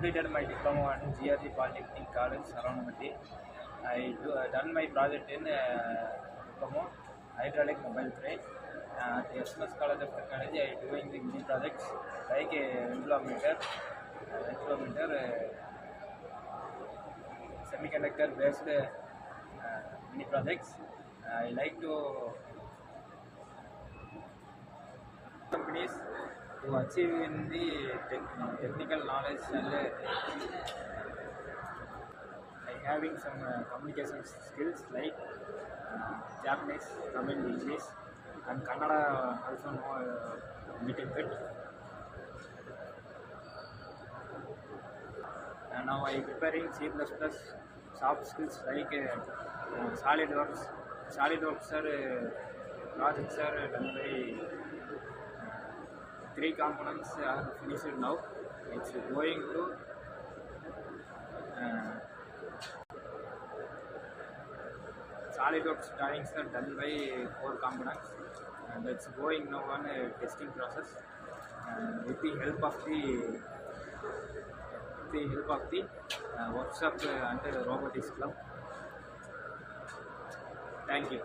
completed my diploma in GRG Polytechnic College, Saranamati. Done my project in diploma hydraulic mobile crane. At the SMS College of Technology, I doing the mini projects like a ventilometer, semiconductor based mini projects. I like to companies to achieve in the technical knowledge and having some communication skills like Japanese, Tamil, English, and Kannada also know little bit. And now I preparing C++, soft skills like SolidWorks. SolidWorks projects are done by 3 components are finished now. It's going to SolidWorks drawings are done by 4 components, and it's going now on a testing process with the help of the workshop and robotics club. Thank you.